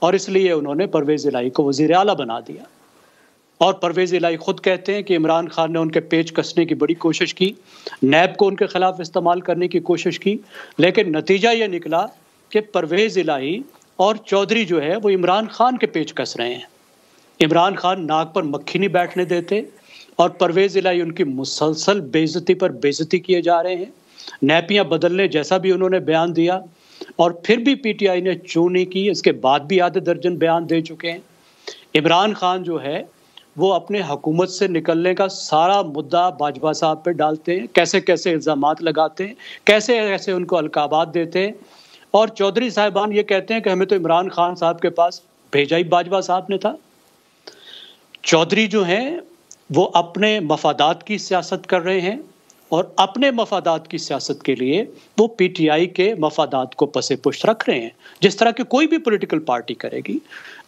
और इसलिए उन्होंने परवेज़ इलाही को वज़ीर आला बना दिया। और परवेज़ इलाही खुद कहते हैं कि इमरान खान ने उनके पेच कसने की बड़ी कोशिश की, नैब को उनके खिलाफ इस्तेमाल करने की कोशिश की, लेकिन नतीजा ये निकला कि परवेज़ इलाही और चौधरी जो है वो इमरान खान के पेच कस रहे हैं। इमरान खान नाक पर मक्खी नहीं बैठने देते और परवेज़ इलाही उनकी मुसलसल बेइज्जती पर बेइज्जती किए जा रहे हैं। नैपियाँ बदलने जैसा भी उन्होंने बयान दिया और फिर भी पीटीआई ने चूं नहीं की। इसके बाद भी आधे दर्जन बयान दे चुके हैं। इमरान खान जो है वो अपने हुकूमत से निकलने का सारा मुद्दा बाजवा साहब पे डालते हैं, कैसे कैसे इल्ज़ामात लगाते हैं, कैसे कैसे उनको अलकाबात देते हैं। और चौधरी साहिबान ये कहते हैं कि हमें तो इमरान खान साहब के पास भेजा ही बाजवा साहब ने था। चौधरी जो हैं वो अपने मफादात की सियासत कर रहे हैं और अपने मफादात की सियासत के लिए वो पीटीआई के मफादात को पसे पुष्ट रख रहे हैं, जिस तरह की कोई भी पॉलिटिकल पार्टी करेगी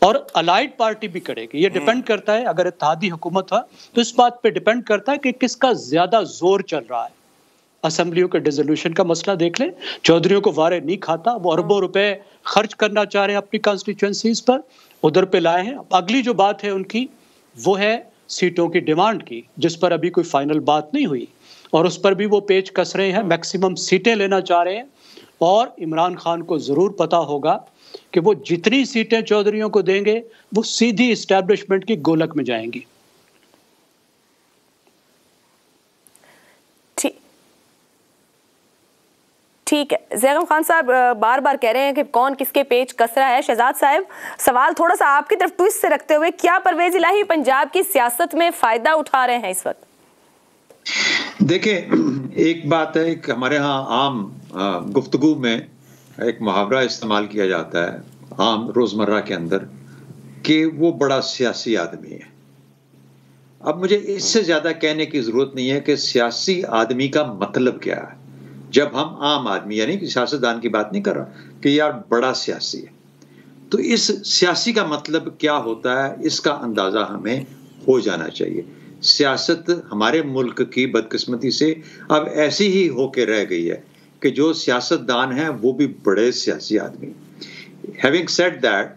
और अलाइड पार्टी भी करेगी। ये डिपेंड करता है, अगर इत्तेहादी हुकूमत है तो इस बात पे डिपेंड करता है कि किसका ज्यादा जोर चल रहा है। असेंबलियों के डिसोल्यूशन का मसला देख लें, चौधरियों को वारे नहीं खाता, वो अरबों रुपए खर्च करना चाह रहे हैं अपनी कॉन्स्टिट्यूंसीज पर, उधर पे लाए हैं। अगली जो बात है उनकी वो है सीटों की डिमांड की, जिस पर अभी कोई फाइनल बात नहीं हुई और उस पर भी वो पेच कस रहे हैं, मैक्सिमम सीटें लेना चाह रहे हैं। और इमरान खान को जरूर पता होगा कि वो जितनी सीटें चौधरियों को देंगे वो सीधी इस्टेब्लिशमेंट की गोलक में जाएंगी। ठीक है, ज़ैगम खान साहब बार बार कह रहे हैं कि कौन किसके पेच कस रहा है। शहजाद साहब, सवाल थोड़ा सा आपकी तरफ ट्विस्ट से रखते हुए, क्या परवेज़ इलाही पंजाब की सियासत में फायदा उठा रहे हैं इस वक्त? देखिए, एक बात है कि हमारे यहाँ आम गुफ्तगू में एक मुहावरा इस्तेमाल किया जाता है आम रोजमर्रा के अंदर कि वो बड़ा सियासी आदमी है। अब मुझे इससे ज्यादा कहने की जरूरत नहीं है कि सियासी आदमी का मतलब क्या है। जब हम आम आदमी, यानी कि सियासतदान की बात नहीं कर रहा कि यार बड़ा सियासी है, तो इस सियासी का मतलब क्या होता है इसका अंदाजा हमें हो जाना चाहिए। सियासत हमारे मुल्क की बदकिस्मती से अब ऐसी ही होके रह गई है कि जो सियासतदान हैं वो भी बड़े सियासी आदमी। हैविंग सेड दैट,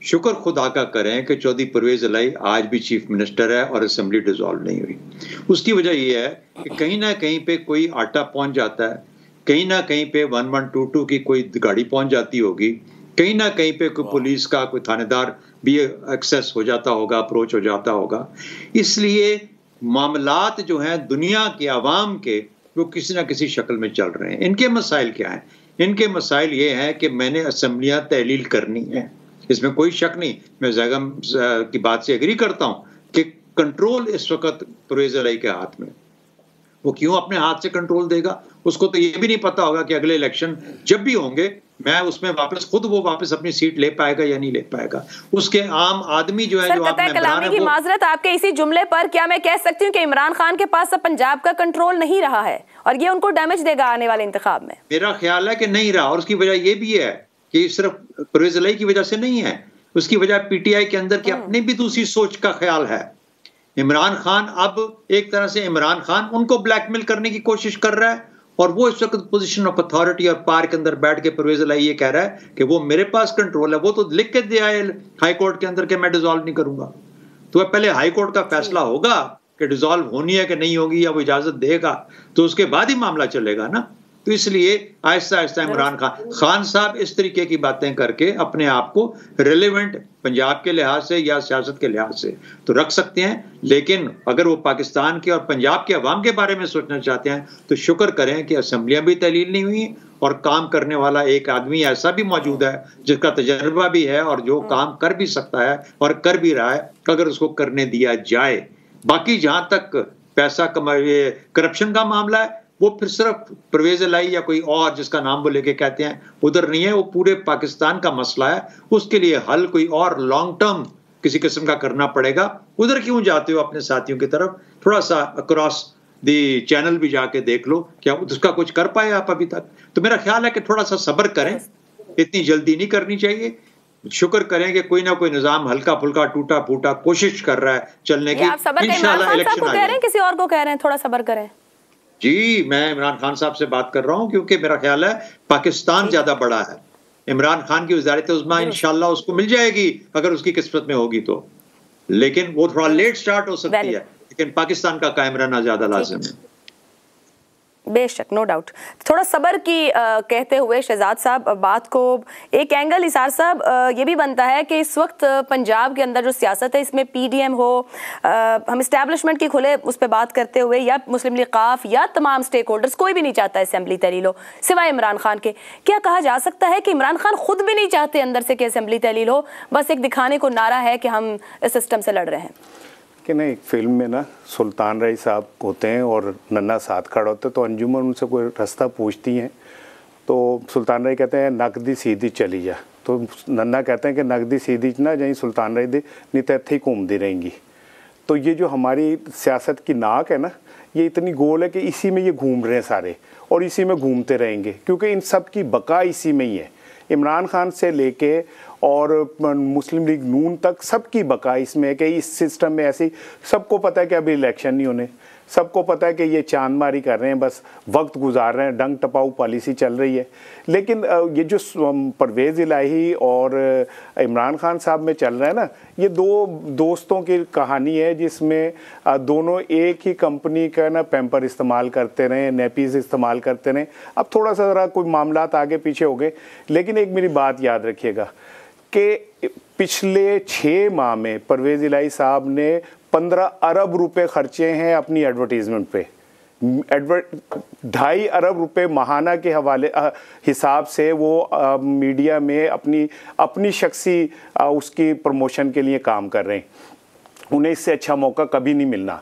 शुक्र खुदा का करें कि चौधरी परवेज़ इलाही आज भी चीफ मिनिस्टर है और असेंबली डिसॉल्व नहीं हुई। उसकी वजह यह है कि कहीं ना कहीं पे कोई आटा पहुंच जाता है, कहीं ना कहीं पे 1122 की कोई गाड़ी पहुंच जाती होगी, कहीं ना कहीं पे कोई पुलिस का कोई थानेदार भी एक्सेस हो जाता होगा, अप्रोच हो जाता होगा। इसलिए मामलात जो हैं दुनिया के अवाम के वो किसी ना किसी शक्ल में चल रहे हैं। इनके मसाइल क्या हैं? इनके मसाइल ये हैं कि मैंने असेंबलियां तहलील करनी है, इसमें कोई शक नहीं। मैं ज़ैगम की बात से एग्री करता हूं कि कंट्रोल इस वक्त परवेज़ इलाही के हाथ में। वो क्यों अपने हाथ से कंट्रोल देगा? उसको तो ये भी नहीं पता होगा कि अगले इलेक्शन जब भी होंगे मैं उसमें वापस अपनी सीट ले पाएगा या नहीं ले पाएगा। उसके आम आदमी जो है, जो आपने कलामी की माजरत आपके इसी जुमले पर, क्या मैं कह सकती हूँ कि इमरान खान के पास अब पंजाब का कंट्रोल नहीं रहा है और ये उनको डैमेज देगा आने वाले इंतखाब में? मेरा ख्याल है कि नहीं रहा, और उसकी वजह ये भी है कि सिर्फ परवेज़ इलाही की वजह से नहीं है, उसकी वजह पीटीआई के अंदर की अपनी भी दूसरी सोच का ख्याल है। इमरान खान अब एक तरह से इमरान खान उनको ब्लैकमेल करने की कोशिश कर रहा है और वो इस वक्त पोजीशन ऑफ अथॉरिटी और पावर के अंदर बैठ के परवेज़ इलाही ये कह रहा है कि वो मेरे पास कंट्रोल है। वो तो लिख के दे आए हाई कोर्ट के अंदर कि मैं डिसॉल्व नहीं करूंगा। तो पहले हाई कोर्ट का फैसला होगा कि डिसॉल्व होनी है कि नहीं होगी, या वो इजाजत देगा, तो उसके बाद ही मामला चलेगा ना। तो इसलिए आहिस्ता आहिस्ता इमरान खान साहब इस तरीके की बातें करके अपने आप को रिलेवेंट पंजाब के लिहाज से या सियासत के लिहाज से तो रख सकते हैं, लेकिन अगर वो पाकिस्तान के और पंजाब के अवाम के बारे में सोचना चाहते हैं तो शुक्र करें कि असेंबलियां भी तहलील नहीं हुई और काम करने वाला एक आदमी ऐसा भी मौजूद है जिसका तजर्बा भी है और जो काम कर भी सकता है और कर भी रहा है, अगर उसको करने दिया जाए। बाकी जहां तक पैसा करप्शन का मामला है, वो फिर सिर्फ परवेज़ इलाही या कोई और जिसका नाम वो लेके कहते हैं उधर नहीं है, वो पूरे पाकिस्तान का मसला है। उसके लिए हल कोई और लॉन्ग टर्म किसी किस्म का करना पड़ेगा। उधर क्यों जाते हो अपने साथियों की तरफ? थोड़ा सा अक्रॉस दी चैनल भी जाके देख लो, क्या उसका कुछ कर पाए आप अभी तक? तो मेरा ख्याल है कि थोड़ा सा सब्र करें, इतनी जल्दी नहीं करनी चाहिए। शुक्र करें कि कोई ना कोई निजाम हल्का फुल्का टूटा फूटा कोशिश कर रहा है चलने की। आप सब्र का इमरान खान साहब को कह रहे हैं, किसी और को कह रहे हैं थोड़ा सब्र करें? जी, मैं इमरान खान साहब से बात कर रहा हूं, क्योंकि मेरा ख्याल है पाकिस्तान ज्यादा बड़ा है। इमरान खान की वज़ारत उज़्मा इंशाल्लाह उसको मिल जाएगी अगर उसकी किस्मत में होगी तो, लेकिन वो थोड़ा लेट स्टार्ट हो सकती है, लेकिन पाकिस्तान का कायम रहना ज्यादा लाजिम है। बेशक, नो डाउट। थोड़ा सब्र की कहते हुए शहजाद साहब बात को एक एंगल इसार साहब ये भी बनता है कि इस वक्त पंजाब के अंदर जो सियासत है इसमें पीडीएम हो, हम इस्टेब्लिशमेंट की खुले उस पर बात करते हुए, या मुस्लिम लीग काफ या तमाम स्टेक होल्डर्स, कोई भी नहीं चाहता असेंबली तहलील हो सिवाय इमरान खान के। क्या कहा जा सकता है कि इमरान खान खुद भी नहीं चाहते अंदर से कि असेंबली तहलील हो, बस एक दिखाने को नारा है कि हम इस सिस्टम से लड़ रहे हैं? कि नहीं, एक फिल्म में ना सुल्तान रई साहब होते हैं और नन्ना साथ खड़ा होते हैं, तो अंजुमन उनसे कोई रास्ता पूछती हैं तो सुल्तान रई कहते हैं नकदी सीधी चली जा, तो नन्ना कहते हैं कि नकदी सीधी ना जाई सुल्तान रई दी नहीं तो इत्थे ही घूमती रहेंगी। तो ये जो हमारी सियासत की नाक है ना, ये इतनी गोल है कि इसी में ये घूम रहे हैं सारे और इसी में घूमते रहेंगे, क्योंकि इन सब की बका इसी में ही है। इमरान खान से लेके और मुस्लिम लीग नून तक सबकी बका इसमें है कि इस सिस्टम में ऐसी, सबको पता है कि अभी इलेक्शन नहीं होने, सबको पता है कि ये चांदमारी कर रहे हैं, बस वक्त गुजार रहे हैं, डंग टपाऊ पॉलिसी चल रही है। लेकिन ये जो परवेज़ इलाही और इमरान खान साहब में चल रहा है ना, ये दो दोस्तों की कहानी है जिसमें दोनों एक ही कंपनी का ना पैम्पर इस्तेमाल करते रहे, नेपीज़ इस्तेमाल करते रहे। अब थोड़ा सा ज़रा कोई मामलात आगे पीछे हो गए, लेकिन एक मेरी बात याद रखिएगा कि पिछले 6 माह में परवेज़ इलाही साहब ने 15 अरब रुपए खर्चे हैं अपनी एडवर्टीजमेंट पे। 2.5 अरब रुपए माहाना के हवाले हिसाब से वो मीडिया में अपनी शख्सी उसकी प्रमोशन के लिए काम कर रहे हैं। उन्हें इससे अच्छा मौका कभी नहीं मिलना,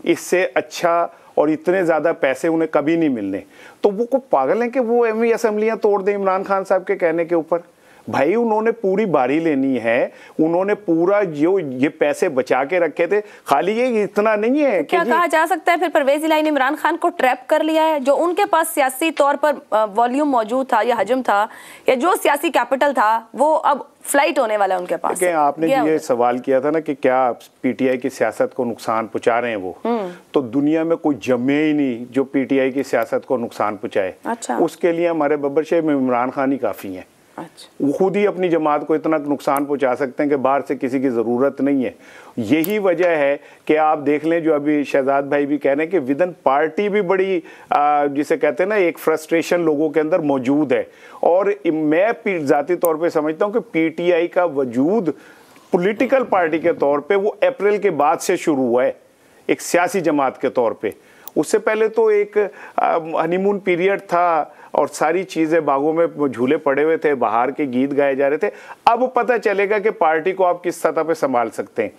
इससे अच्छा और इतने ज़्यादा पैसे उन्हें कभी नहीं मिलने। तो वो को पागल हैं कि वो एमवी असेंबलियाँ तोड़ दें इमरान खान साहब के कहने के ऊपर। भाई उन्होंने पूरी बारी लेनी है, उन्होंने पूरा जो ये पैसे बचा के रखे थे, खाली ये इतना नहीं है। तो क्या कहा जा सकता है फिर परवेज़ इलाही ने इमरान खान को ट्रैप कर लिया है? जो उनके पास सियासी तौर पर वॉल्यूम मौजूद था या हजम था या जो सियासी कैपिटल था, वो अब फ्लाइट होने वाला है उनके पास। आपने ये सवाल किया था ना कि क्या पीटीआई की सियासत को नुकसान पहुंचा रहे हैं वो, तो दुनिया में कोई जमे ही नहीं जो पीटीआई की सियासत को नुकसान पहुंचाए। अच्छा। उसके लिए हमारे बब्बर शेख में इमरान खान ही काफ़ी है। अच्छा। वो खुद ही अपनी जमात को इतना नुकसान पहुंचा सकते हैं कि बाहर से किसी की ज़रूरत नहीं है। यही वजह है कि आप देख लें, जो अभी शहजाद भाई भी कह रहे हैं कि विदन पार्टी भी बड़ी जिसे कहते हैं ना एक फ्रस्ट्रेशन लोगों के अंदर मौजूद है। और मैं ज़ाती तौर पे समझता हूँ कि पीटीआई का वजूद पॉलिटिकल पार्टी के तौर पे वो अप्रैल के बाद से शुरू हुआ है, एक सियासी जमात के तौर पे। उससे पहले तो एक हनीमून पीरियड था और सारी चीज़ें बागों में झूले पड़े हुए थे, बाहर के गीत गाए जा रहे थे। अब पता चलेगा कि पार्टी को आप किस सतह पे संभाल सकते हैं।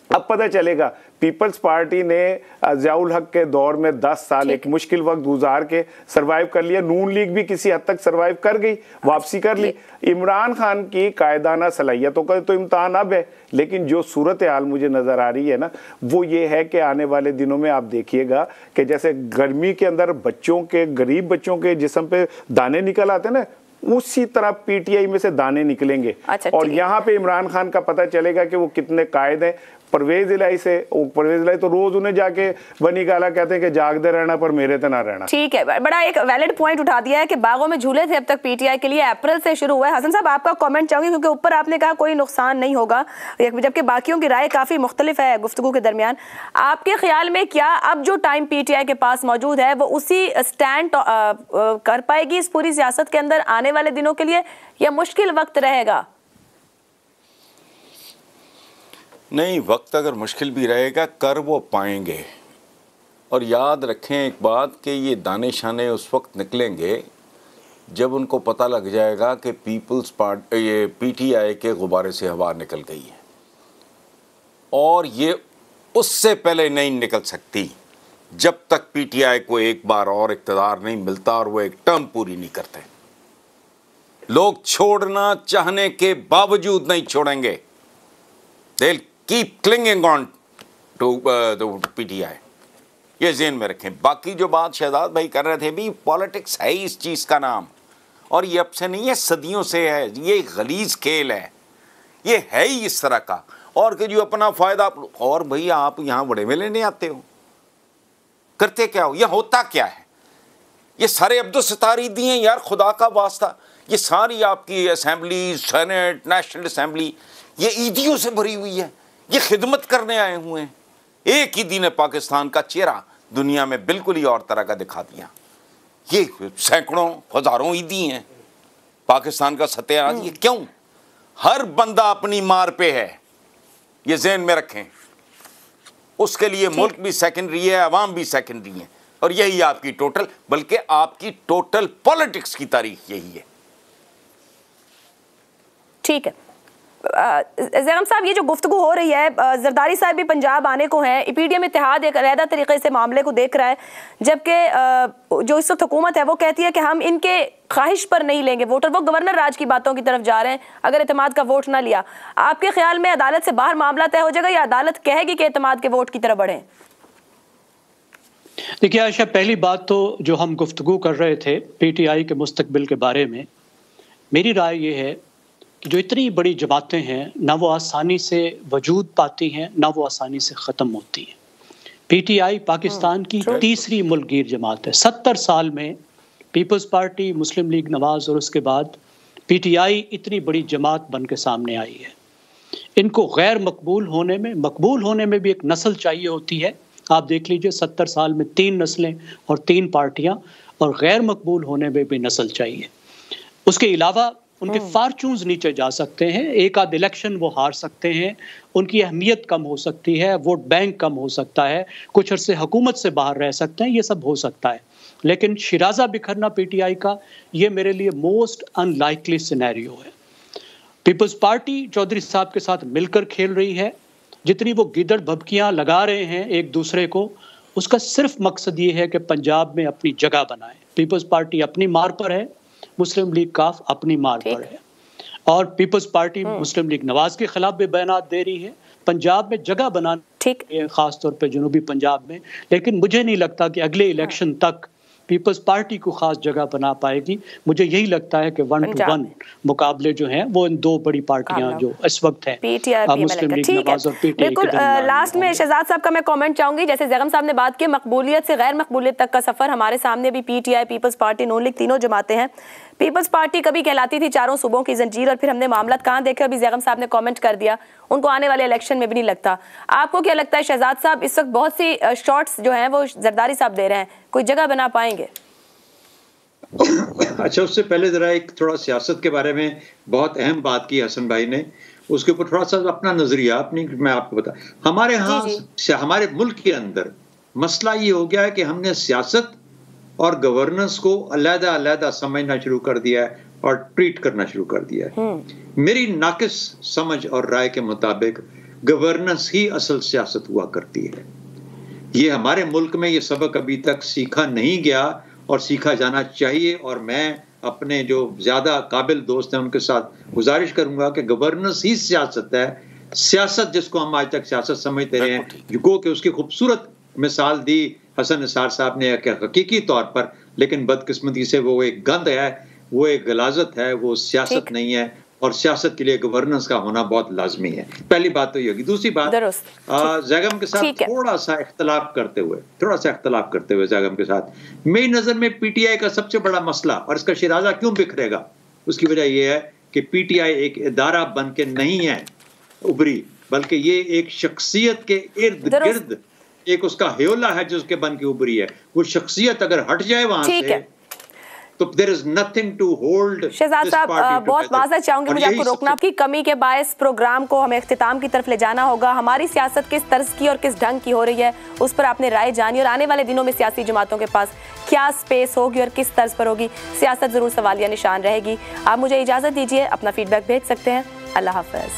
अब पता चलेगा पीपल्स पार्टी ने ज़ियाउल हक के दौर में 10 साल एक मुश्किल वक्त गुजार के सरवाइव कर लिया। नून लीग भी किसी हद तक सरवाइव कर गई, वापसी कर ली। इमरान खान की कायदाना सलाहियतों का तो इम्तहान अब है, लेकिन जो सूरत हाल मुझे नज़र आ रही है ना, वो ये है कि आने वाले दिनों में आप देखिएगा कि जैसे गर्मी के अंदर बच्चों के, गरीब बच्चों के जिस्म पे दाने निकल आते हैं ना, उसी तरह पीटीआई में से दाने निकलेंगे। अच्छा, और यहाँ पे इमरान खान का पता चलेगा कि वो कितने कायद हैं। परवेज़ इलाही तो रोज उन्हें जाके बनी गाला कहते हैं कि जागते रहना पर मेरे तो ना रहना। ठीक है, बड़ा एक वैलिड पॉइंट उठा दिया है कि बागों में झूले थे अब तक पीटीआई के लिए, अप्रैल से शुरू हुआ है। हसन साहब आपका कमेंट चाहूंगी, क्योंकि ऊपर आपने कहा कोई नुकसान नहीं होगा, जबकि बाकियों की राय काफी मुख्तलिफ है गुफ्तगू के दरमियान। आपके ख्याल में क्या अब जो टाइम पीटीआई के पास मौजूद है वो उसी स्टैंड कर पाएगी इस पूरी सियासत के अंदर आने वाले दिनों के लिए, या मुश्किल वक्त रहेगा? नहीं, वक्त अगर मुश्किल भी रहेगा कर वो पाएंगे। और याद रखें एक बात कि ये दाने शाने उस वक्त निकलेंगे जब उनको पता लग जाएगा कि पीपल्स पार्टी, ये पीटीआई के गुब्बारे से हवा निकल गई है, और ये उससे पहले नहीं निकल सकती जब तक पीटीआई को एक बार और इक़्तिदार नहीं मिलता और वो एक टर्म पूरी नहीं करते। लोग छोड़ना चाहने के बावजूद नहीं छोड़ेंगे। They will keep clinging on to PTI। ये ज़हन में रखें। बाकी जो बात शहजाद भाई कर रहे थे भी, पॉलिटिक्स है ही इस चीज़ का नाम, और ये अब से नहीं है, सदियों से है। ये गलीज खेल है, ये है ही इस तरह का। और कि जो अपना फ़ायदा, और भैया आप यहाँ बड़े में लेने आते हो, करते क्या हो, यह होता क्या है? ये सारे अब्दुल सत्तार ईदी हैं यार, खुदा का वास्ता। ये सारी आपकी असेंबली, सेनेट, नेशनल असेंबली, ये ईदियों से भरी हुई है। ये खिदमत करने आए हुए हैं। एक ईदी ने पाकिस्तान का चेहरा दुनिया में बिल्कुल ही और तरह का दिखा दिया। ये सैकड़ों हज़ारों ईदी हैं पाकिस्तान का सत्यानाश। ये क्यों? हर बंदा अपनी मार पे है, ये ज़हन में रखें। उसके लिए मुल्क भी सेकेंडरी है, अवाम भी सेकेंडरी है, और यही आपकी टोटल, बल्कि आपकी टोटल पॉलिटिक्स की तारीख यही है। ठीक है ज़ैगम साहब, ये जो गुफ्तगू हो रही है, जरदारी साहब भी पंजाब आने को हैं, PDM इत्तेहाद एक अलहदा तरीके से मामले को देख रहा है, जबकि जो इस वक्त हुकूमत है वो कहती है कि हम इनके ख्वाहिश पर नहीं लेंगे वोटर। वो गवर्नर राज की बातों की तरफ जा रहे हैं अगर एतमाद का वोट ना लिया। आपके ख्याल में अदालत से बाहर मामला तय हो जाएगा या अदालत कहेगी कि एतमाद के वोट की तरफ बढ़ें? देखिए आयशा, पहली बात तो जो हम गुफ्तगू कर रहे थे PTI के मुस्तकबिल के बारे में, मेरी राय ये है कि जो इतनी बड़ी जमातें हैं, ना वो आसानी से वजूद पाती हैं, ना वो आसानी से ख़त्म होती हैं। PTI पाकिस्तान की तीसरी मुल्कगीर जमात है। 70 साल में पीपल्स पार्टी, मुस्लिम लीग नवाज और उसके बाद PTI इतनी बड़ी जमात बन के सामने आई है। इनको गैर मकबूल होने में भी एक नस्ल चाहिए होती है। आप देख लीजिए 70 साल में 3 नस्लें और 3 पार्टियां, और गैर मकबूल होने में भी नस्ल चाहिए। उसके अलावा उनके फार्चून्स नीचे जा सकते हैं, एक आध इलेक्शन वो हार सकते हैं, उनकी अहमियत कम हो सकती है, वोट बैंक कम हो सकता है, कुछ अरसे हुकूमत से बाहर रह सकते हैं, ये सब हो सकता है। लेकिन शिराजा बिखरना PTI का, ये मेरे लिए मोस्ट अनलाइकली सिनेरियो है। पीपल्स पार्टी चौधरी साहब के साथ मिलकर खेल रही है। जितनी वो गिदड़ भभकियां लगा रहे हैं एक दूसरे को, उसका सिर्फ मकसद ये है कि पंजाब में अपनी जगह बनाए। पीपल्स पार्टी अपनी मार पर है, मुस्लिम लीग काफ अपनी मार पर है, और पीपल्स पार्टी मुस्लिम लीग नवाज के खिलाफ भी बयानात दे रही है पंजाब में जगह बनाने, खास तौर पे जनूबी पंजाब में। लेकिन मुझे नहीं लगता कि अगले इलेक्शन तक पीपल्स पार्टी को खास जगह बना पाएगी। मुझे यही लगता है कि 1 to 1 मुकाबले जो हैं वो इन 2 बड़ी पार्टियां जो इस वक्त हैं, मुस्लिम लीग नवाज और PTI। बिल्कुल लास्ट में शहजाद साहब का मैं कमेंट चाहूंगी। जैसे ज़ैगम साहब ने बात की, मकबूलियत से गैर मकबूलियत तक का सफर हमारे सामने भी PTI, पीपल्स पार्टी, नून लीग, तीनों जमातें हैं। पीपल्स पार्टी कभी कहलाती थी 4 सूबों की जंजीर, और फिर हमने मामला कहाँ देखे, अभी ज़ैगम साहब ने कमेंट कर दिया, उनको आने वाले इलेक्शन में भी नहीं लगता। आपको क्या लगता है शहजाद साहब, इस वक्त बहुत सी शॉट्स जो हैं वो जरदारी साहब दे रहे हैं, कोई जगह बना पाएंगे? अच्छा, उससे पहले जरा एक थोड़ा सियासत के बारे में बहुत अहम बात की हसन भाई ने, उसके ऊपर थोड़ा सा अपना नजरिया अपनी मैं आपको बता। हमारे यहाँ हमारे मुल्क के अंदर मसला ये हो गया है कि हमने सियासत और गवर्नेंस को अलग-अलग समझना शुरू कर दिया है और ट्रीट करना शुरू कर दिया है। मेरी नाकिस समझ और राय के मुताबिक गवर्नेंस ही असल सियासत हुआ करती है। ये हमारे मुल्क में ये सबक अभी तक सीखा नहीं गया और सीखा जाना चाहिए, और मैं अपने जो ज्यादा काबिल दोस्त हैं उनके साथ गुजारिश करूंगा कि गवर्नेंस ही सियासत है। सियासत जिसको हम आज तक सियासत समझते रहे हैं, जो कि उसकी खूबसूरत मिसाल दी हसन निसार साहब ने हकीकी तौर पर, लेकिन बदकिस्मती से वो एक गंद है, वो एक गलाजत है, वो सियासत नहीं है, और सियासत के लिए गवर्नेंस का होना बहुत लाजमी है। पहली बात तो ये होगी। दूसरी बात, ज़ैगम के साथ थोड़ा सा इख्तलाफ करते हुए ज़ैगम के साथ मेरी नजर में PTI का सबसे बड़ा मसला, और इसका शिराजा क्यों बिखरेगा, उसकी वजह यह है कि PTI एक इदारा बन के नहीं है उभरी, बल्कि ये एक शख्सियत के इर्द गिर्द एक उसका ह्योला है जिसके बन के उभरी है। वो शख्सियत अगर हट जाए वहां से तो there is nothing to hold। Shahzad साहब बहुत माज़रत चाहूंगी, मुझे आपको रोकना की कमी के बायस प्रोग्राम को हमें इख्तिताम की तरफ ले जाना होगा। हमारी सियासत किस तर्ज की और किस ढंग की हो रही है उस पर आपने राय जानी, और आने वाले दिनों में सियासी जमातों के पास क्या स्पेस होगी और किस तर्ज पर होगी, सियासत जरूर सवालिया निशान रहेगी। आप मुझे इजाजत दीजिए, अपना फीडबैक भेज सकते हैं। अल्लाह हाफ़िज़।